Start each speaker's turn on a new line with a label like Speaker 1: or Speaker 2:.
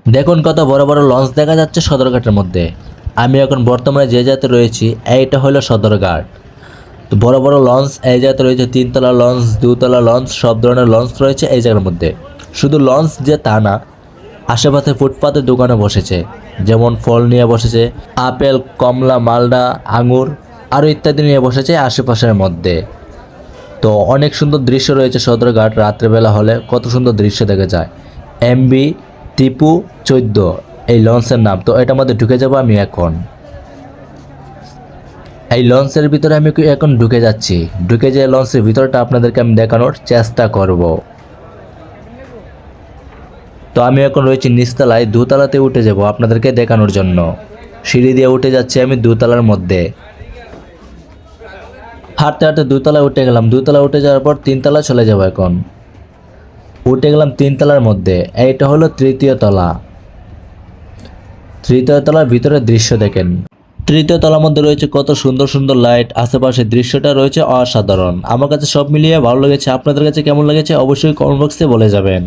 Speaker 1: দেখুন কত বড় বড় লঞ্চ দেখা যাচ্ছে সদরঘাটের মধ্যে। আমি এখন বর্তমানে যে জায়গাতে রয়েছি এইটা হলো সদরঘাট। তো বড় বড় লঞ্চ এই জায়গাতে রয়েছে, তিনতলা লঞ্চ, দুতলা লঞ্চ, সব ধরনের লঞ্চ রয়েছে এই জায়গার মধ্যে। শুধু লঞ্চ যে তা না, আশেপাশে ফুটপাতে দোকানে বসেছে, যেমন ফল নিয়ে বসেছে, আপেল, কমলা, মালডা, আঙুর আরও ইত্যাদি নিয়ে বসেছে আশেপাশের মধ্যে। তো অনেক সুন্দর দৃশ্য রয়েছে সদরঘাট। রাত্রেবেলা হলে কত সুন্দর দৃশ্য দেখা যায়। এমবি টিপু 14 এই লঞ্চের নাম। তো এটার মধ্যে ঢুকে যাব আমি এখন। এই লঞ্চের ভিতরে আমি এখন ঢুকে যাচ্ছি। ঢুকে যেয়ে লঞ্চের ভিতরটা আপনাদেরকে আমি দেখানোর চেষ্টা করব। তো আমি এখন রয়েছি নিচতলায়, দোতলাতে উঠে যাব আপনাদেরকে দেখানোর জন্য। সিঁড়ি দিয়ে উঠে যাচ্ছি আমি দোতলার মধ্যে। হাঁটতে হাঁটতে দোতলায় উঠে গেলাম। দোতলা উঠে যাওয়ার পর তিনতলা চলে যাব এখন। উঠে গেলাম তিনতলার মধ্যে। এইটা হলো তৃতীয় তলা। তৃতীয় তলার ভিতরে দৃশ্য দেখেন। তৃতীয় তলার মধ্যে রয়েছে কত সুন্দর সুন্দর লাইট, আশেপাশের দৃশ্যটা রয়েছে অসাধারণ। আমার কাছে সব মিলিয়ে ভালো লেগেছে। আপনাদের কাছে কেমন লেগেছে অবশ্যই কমেন্ট বক্সে বলে যাবেন।